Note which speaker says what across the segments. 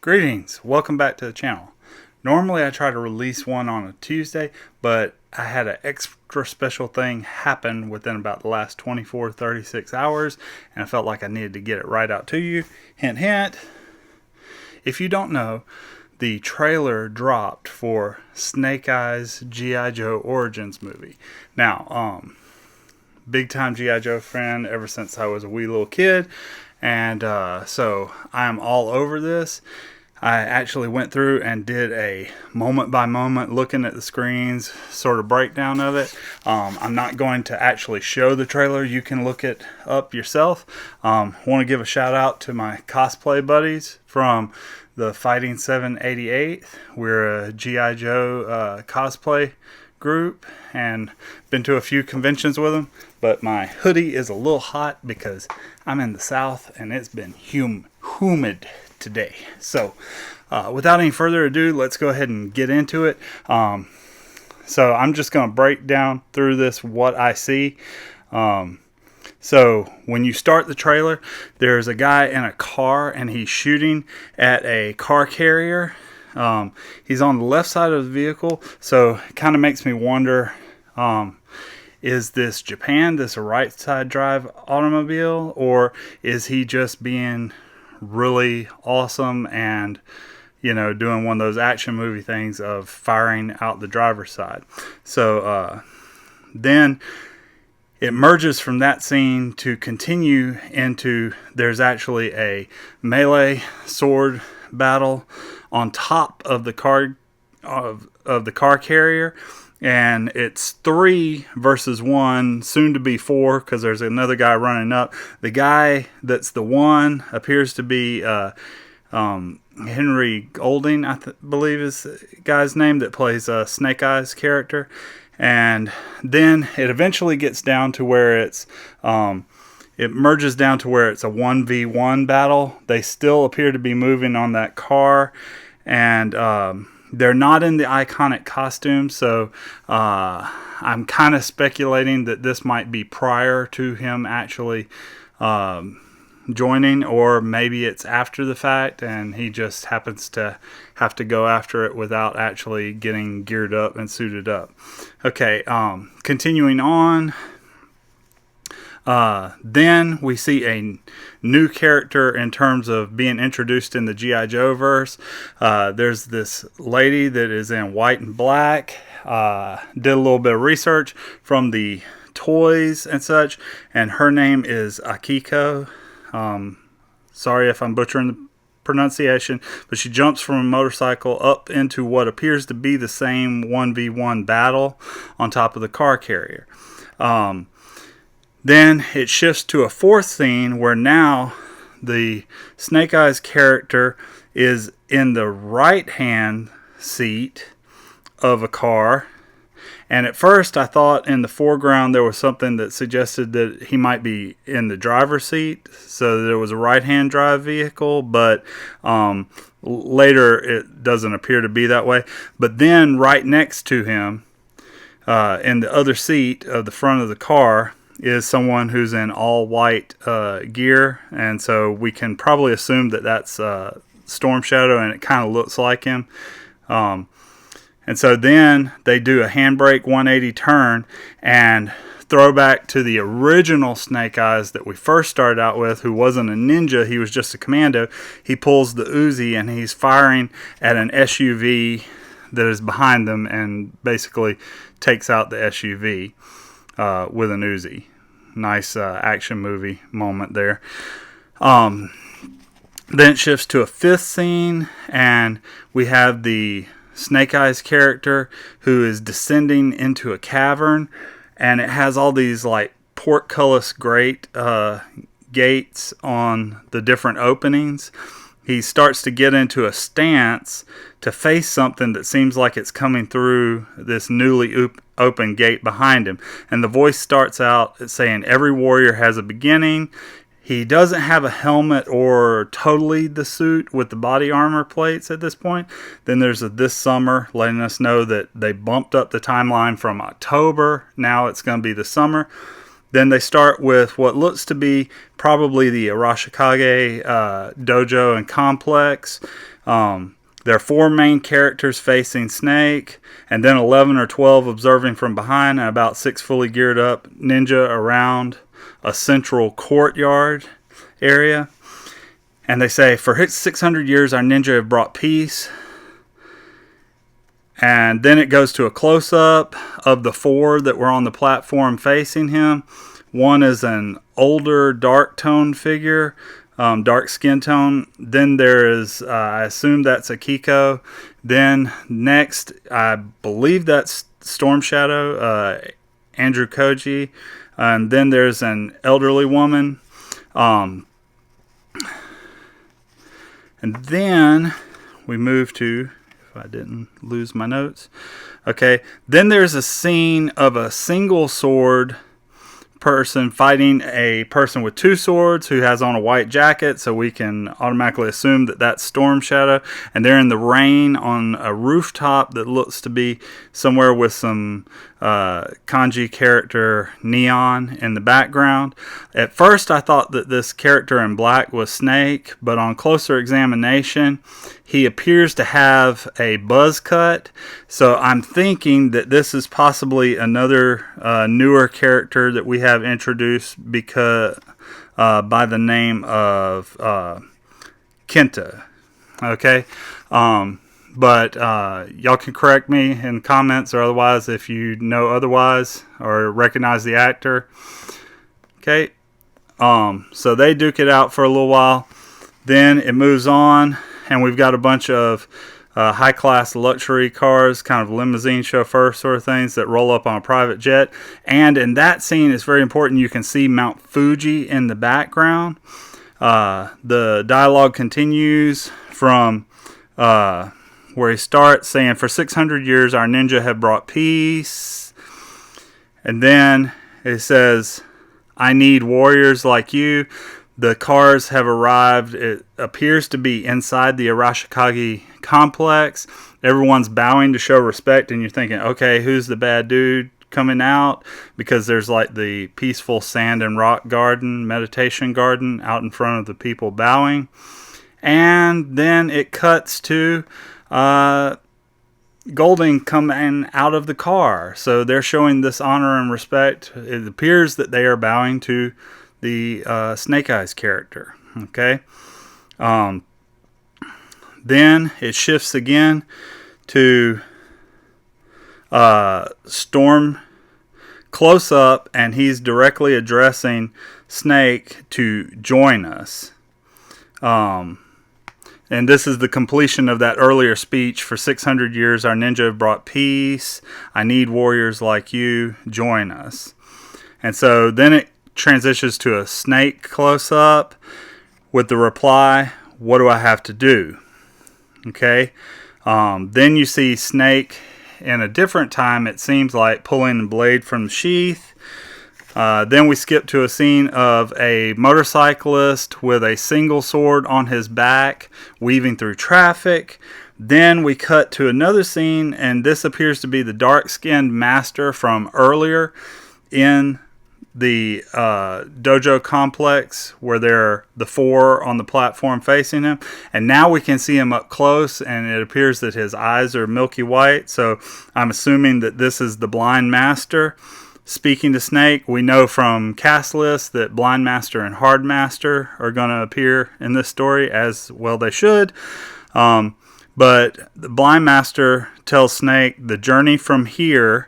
Speaker 1: Greetings, welcome back to the channel. Normally I try to release one on a Tuesday, but I had an extra special thing happen within about the last 36 hours, and I felt like I needed to get it right out to you. Hint, hint. If you don't know, the trailer dropped for Snake Eyes G.I. Joe Origins movie. Now, big time G.I. Joe fan ever since I was a wee little kid, and so I'm all over this. I actually went through and did a moment by moment looking at the screens sort of breakdown of it. I'm not going to actually show the trailer. You can look it up yourself. Want to give a shout out to my cosplay buddies from the Fightin 788. We're a G.I. Joe cosplay group and been to a few conventions with them, but my hoodie is a little hot because I'm in the south and it's been humid today. So without any further ado, let's go ahead and get into it. So I'm just going to break down through this what I see. So when you start the trailer, there's a guy in a car and he's shooting at a car carrier. He's on the left side of the vehicle, so it kind of makes me wonder, is this Japan, this a right side drive automobile, or is he just being really awesome and, you know, doing one of those action movie things of firing out the driver's side? So then it merges from that scene to continue into there's actually a melee sword battle on top of the car of the car carrier, and it's 3 versus 1, soon to be 4, because there's another guy running up. The guy that's the one appears to be Henry Golding, I believe is the guy's name, that plays Snake Eyes character. And then it eventually gets down to where it's it merges down to where it's a 1v1 battle. They still appear to be moving on that car, and they're not in the iconic costume, so I'm kind of speculating that this might be prior to him actually joining, or maybe it's after the fact and he just happens to have to go after it without actually getting geared up and suited up. Okay, continuing on. Then we see a new character in terms of being introduced in the G.I. Joe verse. There's this lady that is in white and black. Did a little bit of research from the toys and such, and her name is Akiko. Sorry if I'm butchering the pronunciation, but she jumps from a motorcycle up into what appears to be the same 1v1 battle on top of the car carrier. Then it shifts to a fourth scene where now the Snake Eyes character is in the right hand seat of a car. And at first I thought in the foreground there was something that suggested that he might be in the driver's seat, so that it was a right hand drive vehicle, but later it doesn't appear to be that way. But then right next to him in the other seat of the front of the car is someone who's in all white gear, and so we can probably assume that that's Storm Shadow, and it kind of looks like him. And so then they do a handbrake 180 turn and throwback to the original Snake Eyes that we first started out with, who wasn't a ninja, he was just a commando. He pulls the Uzi and he's firing at an SUV that is behind them and basically takes out the SUV with an Uzi. Nice action movie moment there. Then it shifts to a fifth scene, and we have the Snake Eyes character who is descending into a cavern, and it has all these like portcullis grate gates on the different openings. He starts to get into a stance to face something that seems like it's coming through this newly open gate behind him. And the voice starts out saying, "Every warrior has a beginning." He doesn't have a helmet or totally the suit with the body armor plates at this point. Then there's a this summer letting us know that they bumped up the timeline from October. Now it's going to be the summer. Then they start with what looks to be probably the Arashikage dojo and complex. There are 4 main characters facing Snake, and then 11 or 12 observing from behind, and about 6 fully geared up ninja around a central courtyard area. And they say, for 600 years our ninja have brought peace. And then it goes to a close-up of the 4 that were on the platform facing him. One is an older, dark-toned figure, dark skin tone. Then there is, I assume that's Akiko. Then next, I believe that's Storm Shadow, Andrew Koji. And then there's an elderly woman. And then we move to... I didn't lose my notes. Okay, then there's a scene of a single sword person fighting a person with 2 swords who has on a white jacket, so we can automatically assume that that's Storm Shadow. And they're in the rain on a rooftop that looks to be somewhere with some kanji character neon in the background. At first I thought that this character in black was Snake, but on closer examination he appears to have a buzz cut, so I'm thinking that this is possibly another newer character that we have introduced because by the name of Kenta. Okay, but y'all can correct me in comments or otherwise if you know otherwise or recognize the actor. Okay, so they duke it out for a little while. Then it moves on, and we've got a bunch of high-class luxury cars, kind of limousine chauffeur sort of things that roll up on a private jet. And in that scene, it's very important, you can see Mount Fuji in the background. The dialogue continues from where he starts saying, for 600 years our ninja have brought peace. And then it says, I need warriors like you. The cars have arrived. It appears to be inside the Arashikage complex. Everyone's bowing to show respect, and you're thinking, okay, who's the bad dude coming out? Because there's like the peaceful sand and rock garden, meditation garden out in front of the people bowing. And then it cuts to Golding coming out of the car. So they're showing this honor and respect. It appears that they are bowing to the Snake Eyes character. Okay. Then it shifts again to Storm close up, and he's directly addressing Snake to join us. And this is the completion of that earlier speech. For 600 years our ninja have brought peace. I need warriors like you. Join us. And so then it transitions to a Snake close-up with the reply, what do I have to do? Okay. Then you see Snake in a different time, it seems like, pulling the blade from the sheath. Then we skip to a scene of a motorcyclist with a single sword on his back, weaving through traffic. Then we cut to another scene, and this appears to be the dark-skinned master from earlier in the dojo complex, where there are the 4 on the platform facing him. And now we can see him up close, and it appears that his eyes are milky white. So I'm assuming that this is the blind master speaking to Snake. We know from cast lists that Blind Master and Hard Master are going to appear in this story, as well they should. But the Blind Master tells Snake the journey from here.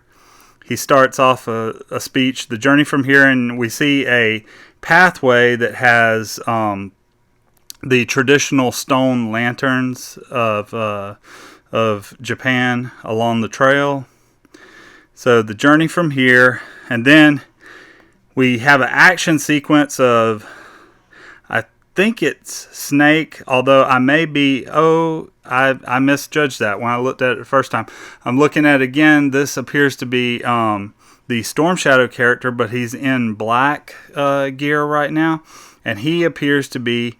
Speaker 1: He starts off a speech, the journey from here, and we see a pathway that has the traditional stone lanterns of Japan along the trail. So the journey from here, and then we have an action sequence of, I think it's Snake, although I may be, I misjudged that when I looked at it the first time. I'm looking at it again. This appears to be the Storm Shadow character, but he's in black gear right now, and he appears to be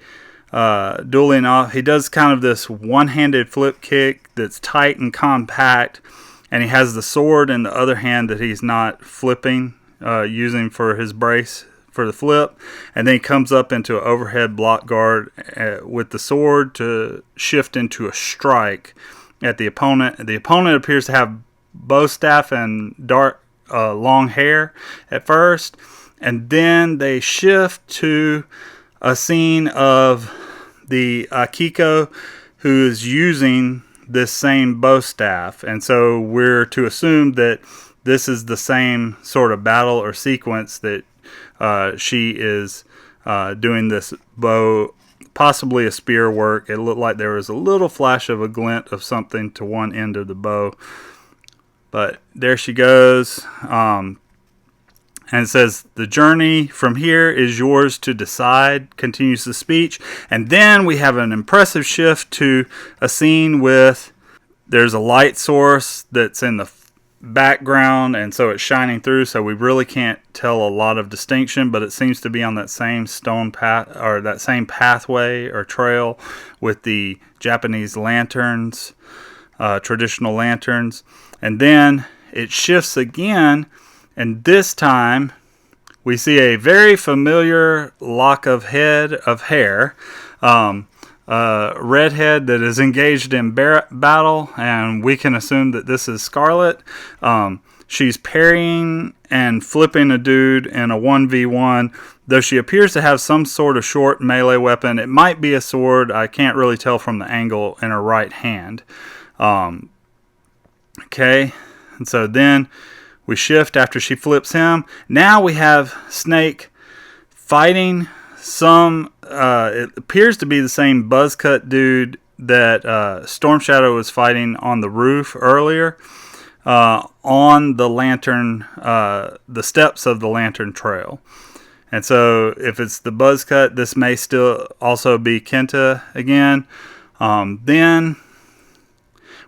Speaker 1: dueling off. He does kind of this one-handed flip kick that's tight and compact, and he has the sword in the other hand that he's not flipping using for his brace for the flip, and then he comes up into an overhead block guard with the sword to shift into a strike at the opponent. The opponent appears to have bow staff and dark long hair at first, and then they shift to a scene of the Akiko who is using this same bow staff, and so we're to assume that this is the same sort of battle or sequence that she is doing this bow, possibly a spear work. It looked like there was a little flash of a glint of something to one end of the bow, but there she goes. And it says, the journey from here is yours to decide, continues the speech. And then we have an impressive shift to a scene with, there's a light source that's in the background, and so it's shining through, so we really can't tell a lot of distinction, but it seems to be on that same stone path, or that same pathway or trail with the Japanese lanterns, traditional lanterns. And then it shifts again, and this time we see a very familiar lock of hair, redhead that is engaged in battle, and we can assume that this is Scarlet. She's parrying and flipping a dude in a 1v1, though she appears to have some sort of short melee weapon. It might be a sword. I can't really tell from the angle, in her right hand. Okay, and so then we shift after she flips him. Now we have Snake fighting some, it appears to be the same buzzcut dude that Storm Shadow was fighting on the roof earlier, on the lantern, the steps of the lantern trail. And so if it's the buzzcut, this may still also be Kenta again. Then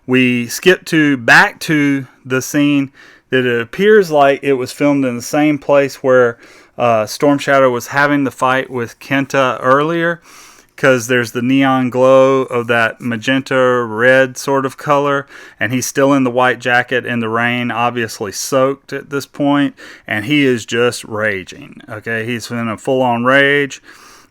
Speaker 1: we skip back to the scene that it appears like it was filmed in the same place where Storm Shadow was having the fight with Kenta earlier, because there's the neon glow of that magenta red sort of color, and he's still in the white jacket in the rain, obviously soaked at this point, and he is just raging. Okay, he's in a full-on rage,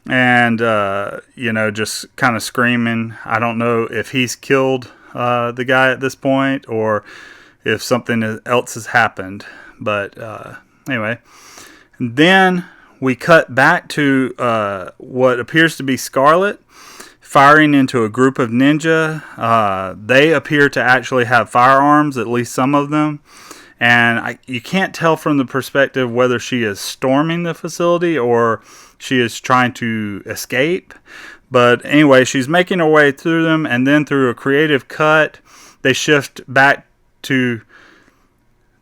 Speaker 1: and just kind of screaming. I don't know if he's killed the guy at this point, or if something else has happened, but anyway. And then we cut back to what appears to be Scarlet firing into a group of ninja. They appear to actually have firearms, at least some of them, and you can't tell from the perspective whether she is storming the facility or she is trying to escape. But anyway, she's making her way through them, and then through a creative cut, they shift back to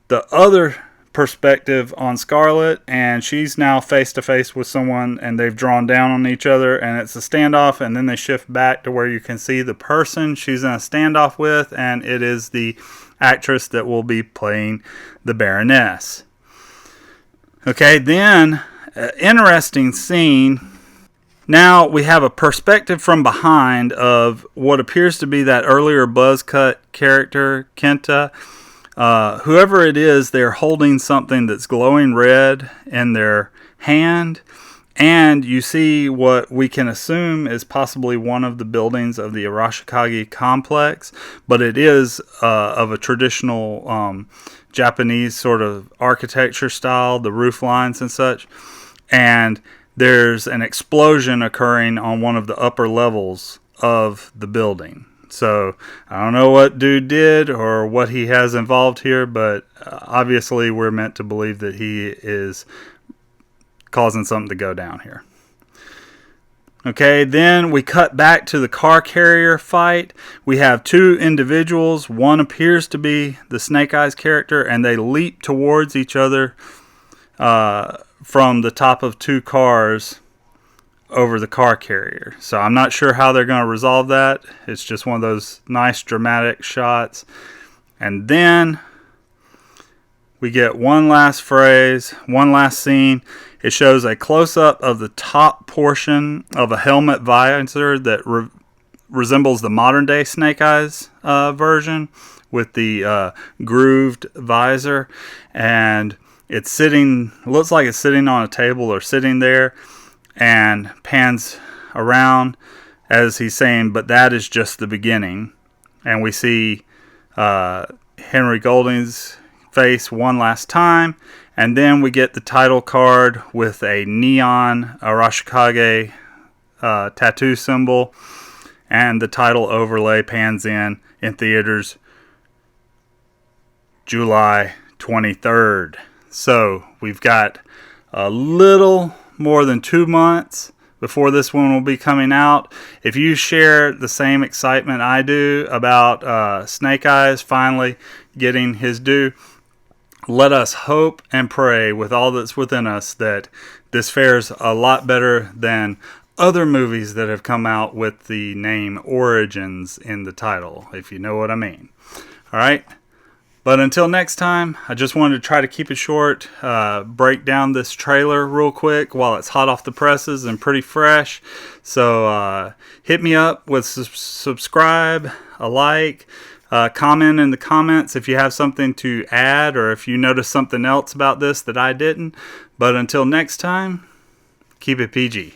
Speaker 1: the other perspective on Scarlet, and she's now face to face with someone, and they've drawn down on each other, and it's a standoff. And then they shift back to where you can see the person she's in a standoff with, and it is the actress that will be playing the Baroness. Okay, then interesting scene. Now we have a perspective from behind of what appears to be that earlier buzz cut character, Kenta. Whoever it is, they're holding something that's glowing red in their hand, and you see what we can assume is possibly one of the buildings of the Arashikage complex, but it is of a traditional Japanese sort of architecture style, the roof lines and such, and there's an explosion occurring on one of the upper levels of the building. So I don't know what dude did or what he has involved here, but obviously we're meant to believe that he is causing something to go down here. Okay, then we cut back to the car carrier fight. We have two individuals. One appears to be the Snake Eyes character, and they leap towards each other from the top of two cars over the car carrier. So I'm not sure how they're going to resolve that. It's just one of those nice dramatic shots. And then we get one last phrase, one last scene. It shows a close-up of the top portion of a helmet visor that resembles the modern-day Snake Eyes version with the grooved visor. And it's sitting, looks like it's sitting on a table or sitting there, and pans around as he's saying, but that is just the beginning. And we see Henry Golding's face one last time, and then we get the title card with a neon Arashikage tattoo symbol, and the title overlay pans in theaters July 23rd. So we've got a little more than 2 months before this one will be coming out. If you share the same excitement I do about Snake Eyes finally getting his due, let us hope and pray with all that's within us that this fares a lot better than other movies that have come out with the name Origins in the title, if you know what I mean. All right. But until next time, I just wanted to try to keep it short, break down this trailer real quick while it's hot off the presses and pretty fresh. So hit me up with subscribe, a like, comment in the comments if you have something to add or if you notice something else about this that I didn't. But until next time, keep it PG.